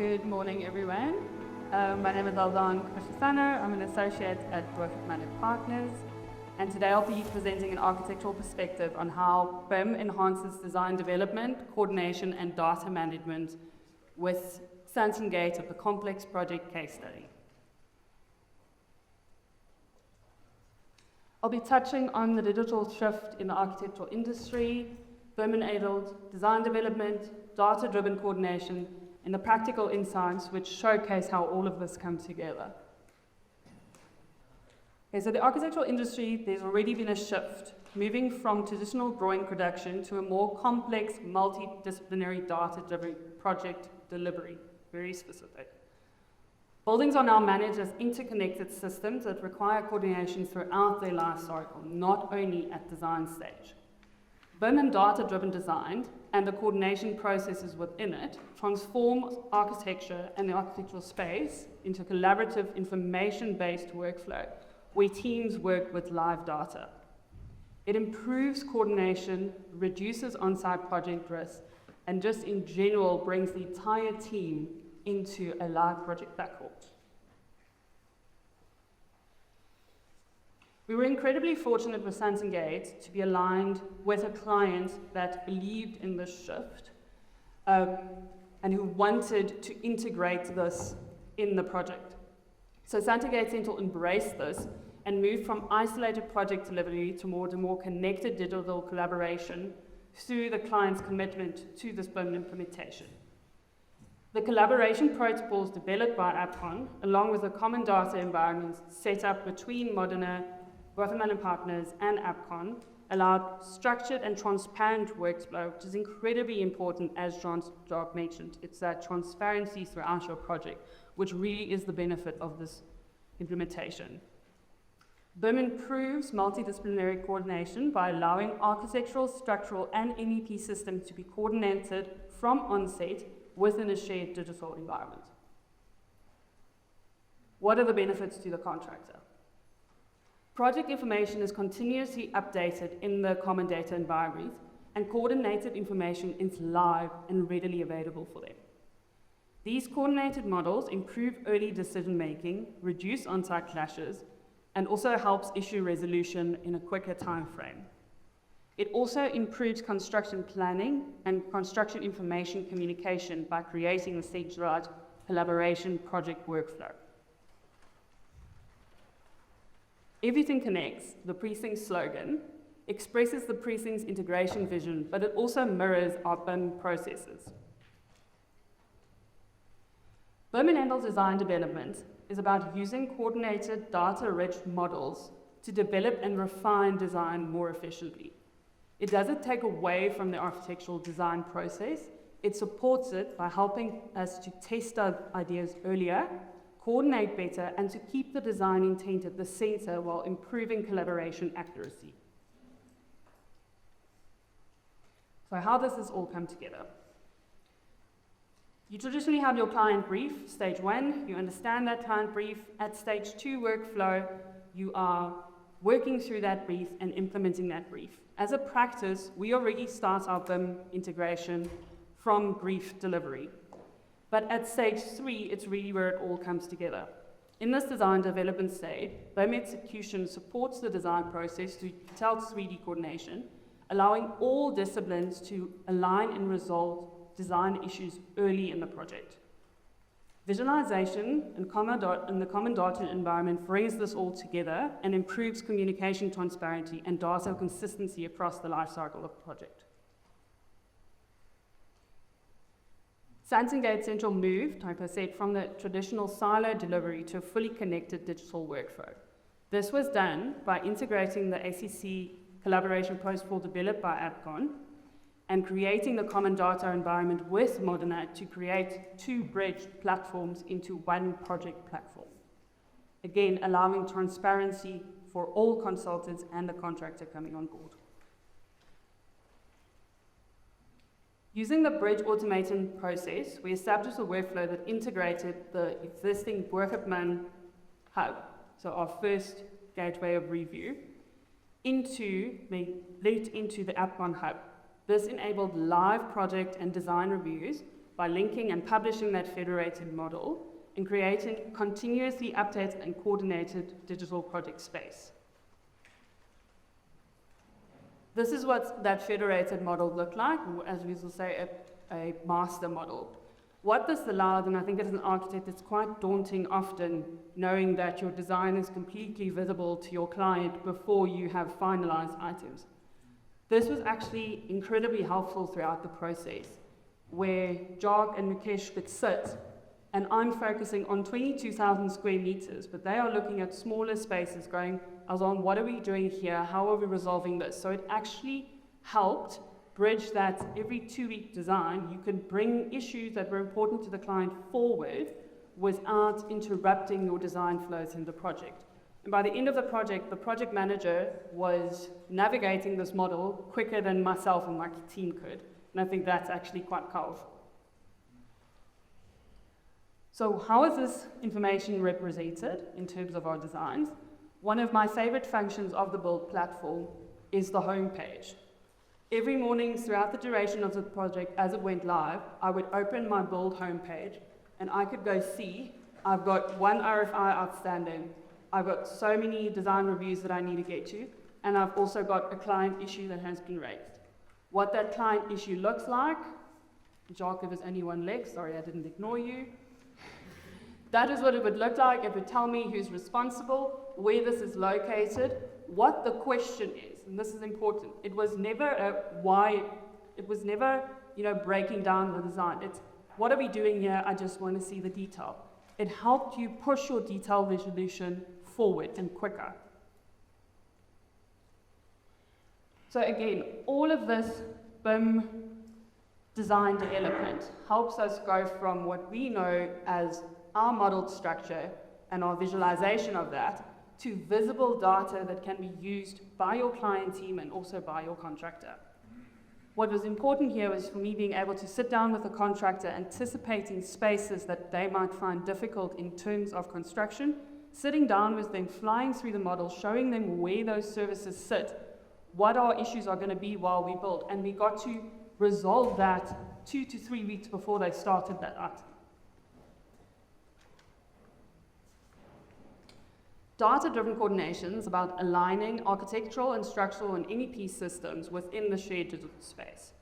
Good morning, everyone. My name is Elzanne Presentation. I'm an associate at Fenner Partners, and today I'll be presenting an architectural perspective on how BIM enhances design development, coordination, and data management with Sanson Gate of the complex project case study. I'll be touching on the digital shift in the architectural industry, BIM-enabled design development, data-driven coordination, and the practical insights which showcase how all of this comes together. Okay, so the architectural industry, there's already been a shift, moving from traditional drawing production to a more complex, multidisciplinary data-driven project delivery, very specific. Buildings are now managed as interconnected systems that require coordination throughout their life cycle, not only at design stage. BIM and data-driven design and the coordination processes within it transform architecture and the architectural space into a collaborative, information-based workflow where teams work with live data. It improves coordination, reduces on-site project risk, and just in general brings the entire team into a live project platform. We were incredibly fortunate with Sanson Gate to be aligned with a client that believed in this shift and who wanted to integrate this in the project. So Sanson Gate Central embraced this and moved from isolated project delivery to more connected digital collaboration through the client's commitment to this BIM implementation. The collaboration protocols developed by AppCon, along with a common data environment set up between Modena, Elzanne Partners, and AppCon, allowed structured and transparent workflow, which is incredibly important, as John's mentioned. It's that transparency throughout your project, which really is the benefit of this implementation. BIM improves multidisciplinary coordination by allowing architectural, structural, and MEP systems to be coordinated from onset within a shared digital environment. What are the benefits to the contractor? Project information is continuously updated in the common data environment, and coordinated information is live and readily available for them. These coordinated models improve early decision-making, reduce on-site clashes, and also helps issue resolution in a quicker time frame. It also improves construction planning and construction information communication by creating a centralized collaboration project workflow. Everything connects, the precinct slogan, expresses the precinct's integration vision, but it also mirrors our BIM processes. BIM-enabled design development is about using coordinated, data-rich models to develop and refine design more efficiently. It doesn't take away from the architectural design process. It supports it by helping us to test our ideas earlier, coordinate better, and to keep the design intent at the center while improving collaboration accuracy. So how does this all come together? You traditionally have your client brief, stage 1, you understand that client brief. At stage 2 workflow, you are working through that brief and implementing that brief. As a practice, we already start our BIM integration from brief delivery. But at stage 3, it's really where it all comes together. In this design development stage, BIM execution supports the design process through detailed 3D coordination, allowing all disciplines to align and resolve design issues early in the project. Visualization and the common data environment brings this all together and improves communication transparency and data consistency across the lifecycle of the project. Sanson Gate Central moved, like I said, from the traditional silo delivery to a fully connected digital workflow. This was done by integrating the ACC collaboration protocol developed by AppCon and creating the common data environment with Modena to create 2 bridged platforms into one project platform. Again, allowing transparency for all consultants and the contractor coming on board. Using the bridge automation process, we established a workflow that integrated the existing Workman hub, so our first gateway of review, into the AppCon hub. This enabled live project and design reviews by linking and publishing that federated model and creating continuously updated and coordinated digital project space. This is what that federated model looked like, or as we will say, a master model. What this allowed, and I think as an architect it's quite daunting often, knowing that your design is completely visible to your client before you have finalized items. This was actually incredibly helpful throughout the process, where Jock and Mukesh could sit, and I'm focusing on 22,000 square meters, but they are looking at smaller spaces going, Elzanne, what are we doing here? How are we resolving this? So it actually helped bridge that every 2-week design, you could bring issues that were important to the client forward without interrupting your design flows in the project. And by the end of the project manager was navigating this model quicker than myself and my team could. And I think that's actually quite powerful. So how is this information represented in terms of our designs? One of my favorite functions of the Build platform is the homepage. Every morning throughout the duration of the project, as it went live, I would open my Build homepage and I could go see, I've got 1 RFI outstanding, I've got so many design reviews that I need to get to, and I've also got a client issue that has been raised. What that client issue looks like, Jacques, if there's only one leg, sorry I didn't ignore you. That is what it would look like. It would tell me who's responsible, where this is located, what the question is, and this is important. It was never a why, it was never, breaking down the design. It's, what are we doing here? I just want to see the detail. It helped you push your detail resolution forward and quicker. So again, all of this BIM design development helps us go from what we know as our modeled structure and our visualization of that to visible data that can be used by your client team and also by your contractor. What was important here was for me being able to sit down with the contractor, anticipating spaces that they might find difficult in terms of construction, sitting down with them, flying through the model, showing them where those services sit, what our issues are going to be while we build, and we got to resolve that 2 to 3 weeks before they started that item. Data-driven coordination is about aligning architectural and structural and MEP systems within the shared digital space.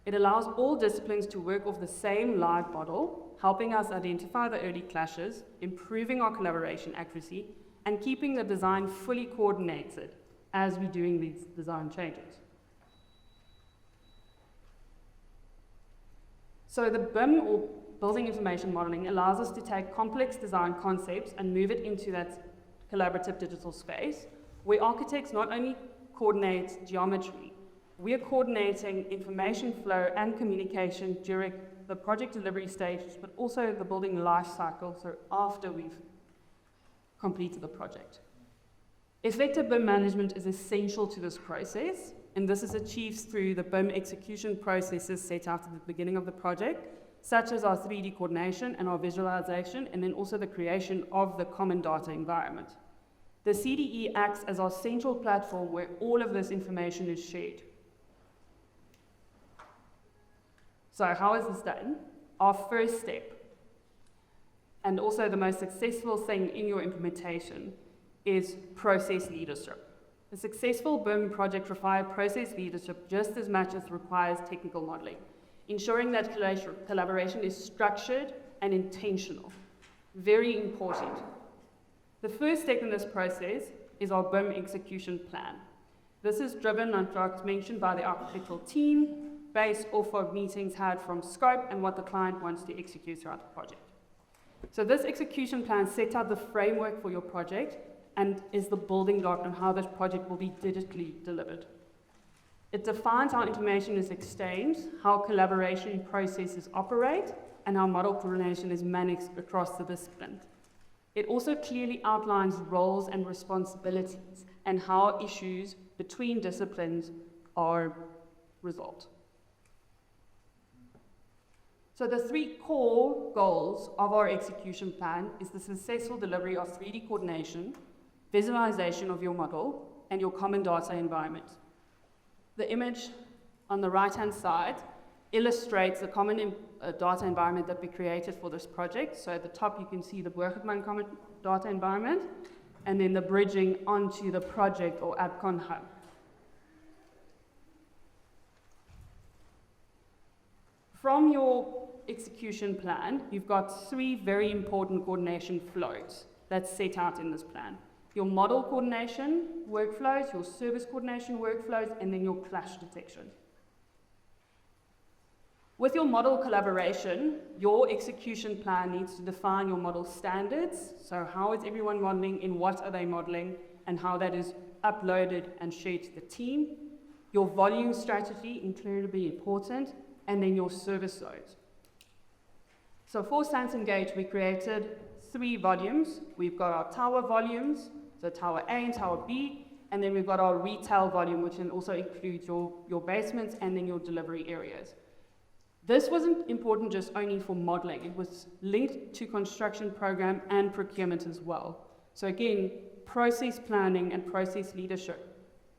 It allows all disciplines to work off the same live model, helping us identify the early clashes, improving our collaboration accuracy, and keeping the design fully coordinated as we're doing these design changes. So the BIM, or Building Information Modeling, allows us to take complex design concepts and move it into that collaborative digital space, where architects not only coordinate geometry, we are coordinating information flow and communication during the project delivery stage, but also the building life cycle, so after we've completed the project. Effective BIM management is essential to this process, and this is achieved through the BIM execution processes set out at the beginning of the project, such as our 3D coordination and our visualization, and then also the creation of the common data environment. The CDE acts as our central platform where all of this information is shared. So how is this done? Our first step, and also the most successful thing in your implementation, is process leadership. A successful BIM project requires process leadership just as much as it requires technical modeling, ensuring that collaboration is structured and intentional. Very important. The first step in this process is our BIM execution plan. This is driven, as mentioned, by the architectural team, based off of meetings had from scope and what the client wants to execute throughout the project. So this execution plan sets out the framework for your project and is the building block on how this project will be digitally delivered. It defines how information is exchanged, how collaboration processes operate, and how model coordination is managed across the discipline. It also clearly outlines roles and responsibilities and how issues between disciplines are resolved. So the 3 core goals of our execution plan is the successful delivery of 3D coordination, visualization of your model, and your common data environment. The image on the right-hand side illustrates the common data environment that we created for this project. So at the top you can see the Burgerman common data environment, and then the bridging onto the project or AppCon hub. From your execution plan, you've got 3 very important coordination flows that's set out in this plan. Your model coordination workflows, your service coordination workflows, and then your clash detection. With your model collaboration, your execution plan needs to define your model standards. So how is everyone modeling, in what are they modeling, and how that is uploaded and shared to the team. Your volume strategy, incredibly important, and then your service loads. So for Sans Engage, we created 3 volumes. We've got our tower volumes, so Tower A and Tower B, and then we've got our retail volume, which then also includes your basements and then your delivery areas. This wasn't important just only for modeling. It was linked to construction program and procurement as well. So again, process planning and process leadership.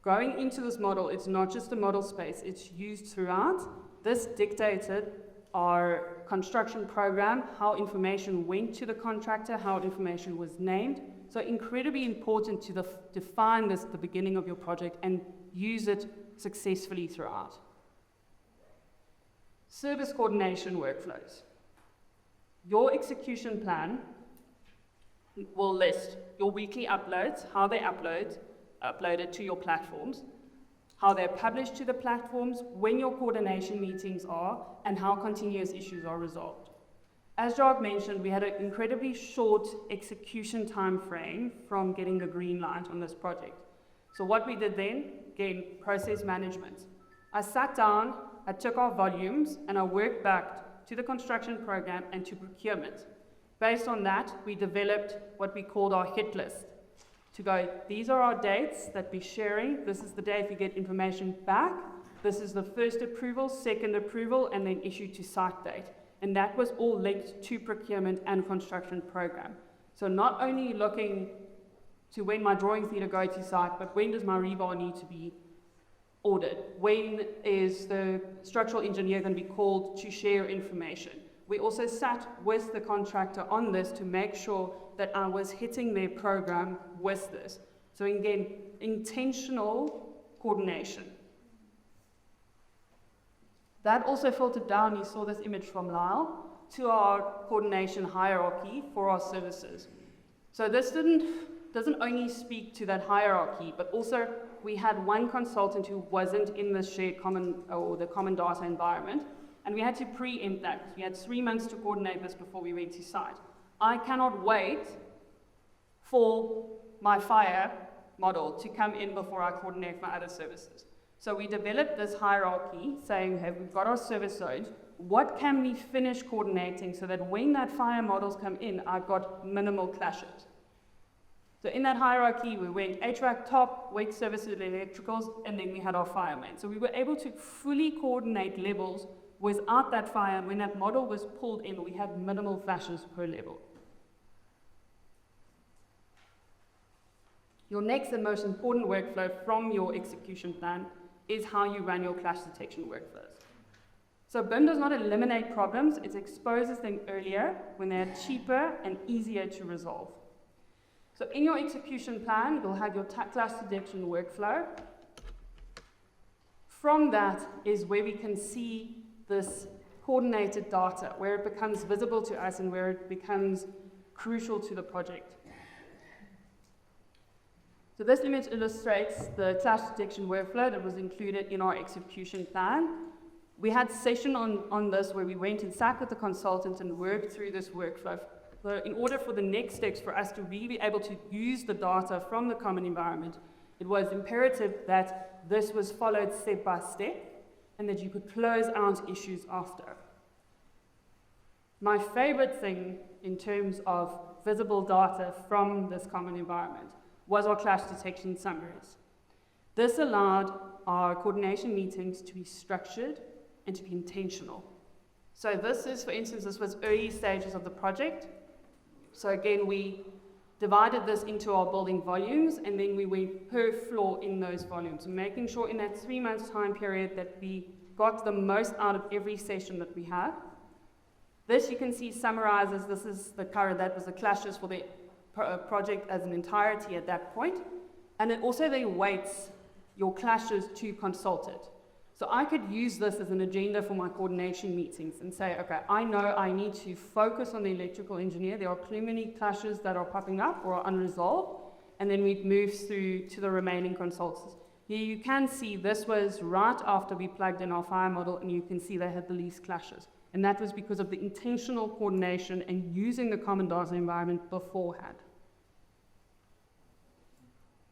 Going into this model, it's not just a model space, it's used throughout. This dictated our construction program, how information went to the contractor, how information was named. So incredibly important to define this at the beginning of your project and use it successfully throughout. Service coordination workflows. Your execution plan will list your weekly uploads, how they uploaded to your platforms, how they're published to the platforms, when your coordination meetings are, and how continuous issues are resolved. As Jacques mentioned, we had an incredibly short execution time frame from getting the green light on this project. So what we did then, again, process management. I sat down, I took our volumes, and I worked back to the construction program and to procurement. Based on that, we developed what we called our hit list. To go, these are our dates that we're sharing. This is the day if you get information back. This is the first approval, second approval, and then issue to site date. And that was all linked to procurement and construction program. So not only looking to when my drawings need to go to site, but when does my rebar need to be ordered? When is the structural engineer going to be called to share information? We also sat with the contractor on this to make sure that I was hitting their program with this. So again, intentional coordination. That also filtered down, you saw this image from Lyle, to our coordination hierarchy for our services. So this doesn't only speak to that hierarchy, but also we had one consultant who wasn't in the shared common or the common data environment, and we had to preempt that. We had 3 months to coordinate this before we went to site. I cannot wait for my fire model to come in before I coordinate my other services. So we developed this hierarchy saying, hey, we've got our service zones. What can we finish coordinating so that when that fire models come in, I've got minimal clashes? So in that hierarchy, we went HVAC top, wait services, electricals, and then we had our firemen. So we were able to fully coordinate levels without that fire, and when that model was pulled in, we had minimal flashes per level. Your next and most important workflow from your execution plan is how you run your clash detection workflows. So BIM does not eliminate problems, it exposes them earlier when they are cheaper and easier to resolve. So in your execution plan, you'll have your clash detection workflow. From that is where we can see this coordinated data, where it becomes visible to us and where it becomes crucial to the project. So this image illustrates the clash detection workflow that was included in our execution plan. We had a session on this where we went and sat with the consultant and worked through this workflow. So in order for the next steps for us to really be able to use the data from the common environment, it was imperative that this was followed step by step and that you could close out issues after. My favorite thing in terms of visible data from this common environment was our clash detection summaries. This allowed our coordination meetings to be structured and to be intentional. So this is, for instance, this was early stages of the project. So again, we divided this into our building volumes, and then we went per floor in those volumes, making sure in that 3 months time period that we got the most out of every session that we had. This you can see summarizes, this is the current, that was the clashes for the project as an entirety at that point, and it also then weights your clashes to consulted. So I could use this as an agenda for my coordination meetings and say, okay, I know I need to focus on the electrical engineer. There are too many clashes that are popping up or are unresolved, and then we'd move through to the remaining consultants. Here you can see this was right after we plugged in our fire model, and you can see they had the least clashes. And that was because of the intentional coordination and using the common data environment beforehand.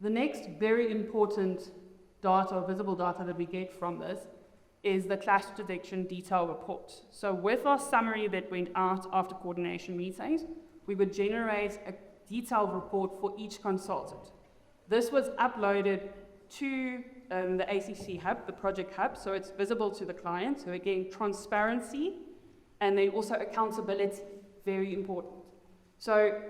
The next very important data, or visible data that we get from this, is the clash detection detail report. So with our summary that went out after coordination meetings, we would generate a detailed report for each consultant. This was uploaded to the ACC hub, the project hub, so it's visible to the client. So again, transparency, and then also accountability, very important. So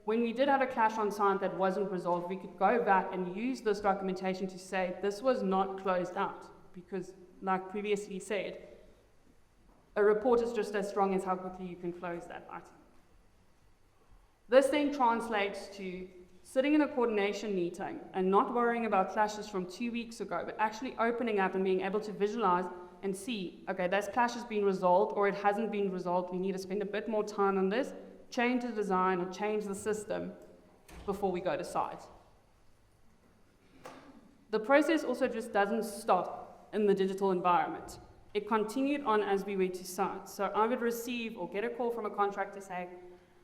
when we did have a clash on site that wasn't resolved, we could go back and use this documentation to say this was not closed out, because like previously said, a report is just as strong as how quickly you can close that item. This then translates to sitting in a coordination meeting and not worrying about clashes from 2 weeks ago, but actually opening up and being able to visualize and see, okay, this clash has been resolved or it hasn't been resolved, we need to spend a bit more time on this, change the design or change the system before we go to site. The process also just doesn't stop in the digital environment. It continued on as we went to site. So I would receive or get a call from a contractor saying,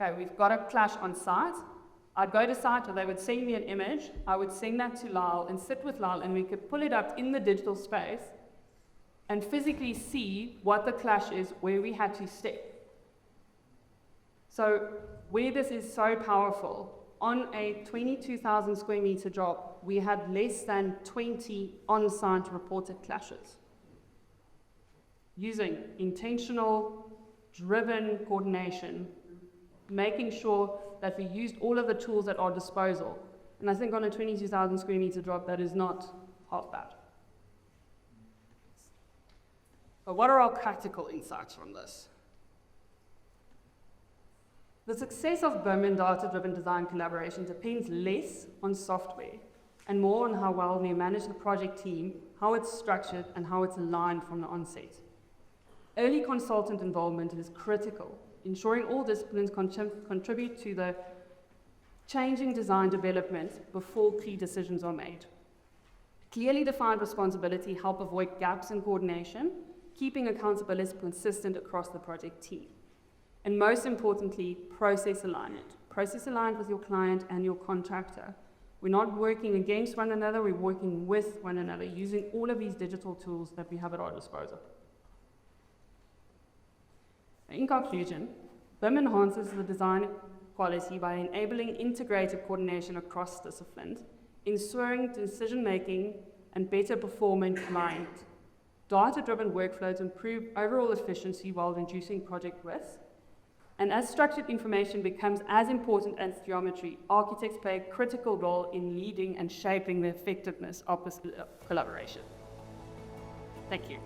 okay, we've got a clash on site. I'd go to site, or they would send me an image. I would send that to Lyle and sit with Lyle, and we could pull it up in the digital space and physically see what the clash is, where we had to step. So where this is so powerful, on a 22,000 square meter job, we had less than 20 on-site reported clashes. Using intentional, driven coordination, making sure that we used all of the tools at our disposal. And I think on a 22,000 square meter job, that is not half bad. But what are our practical insights from this? The success of BIM and data-driven design collaboration depends less on software and more on how well we manage the project team, how it's structured, and how it's aligned from the onset. Early consultant involvement is critical, ensuring all disciplines contribute to the changing design development before key decisions are made. Clearly defined responsibility help avoid gaps in coordination, keeping accountability consistent across the project team. And most importantly, process alignment. Process aligned with your client and your contractor. We're not working against one another, we're working with one another, using all of these digital tools that we have at our disposal. In conclusion, BIM enhances the design quality by enabling integrated coordination across disciplines, ensuring decision-making and better performing aligned. Data-driven workflows improve overall efficiency while reducing project risk. And as structured information becomes as important as geometry, architects play a critical role in leading and shaping the effectiveness of collaboration. Thank you.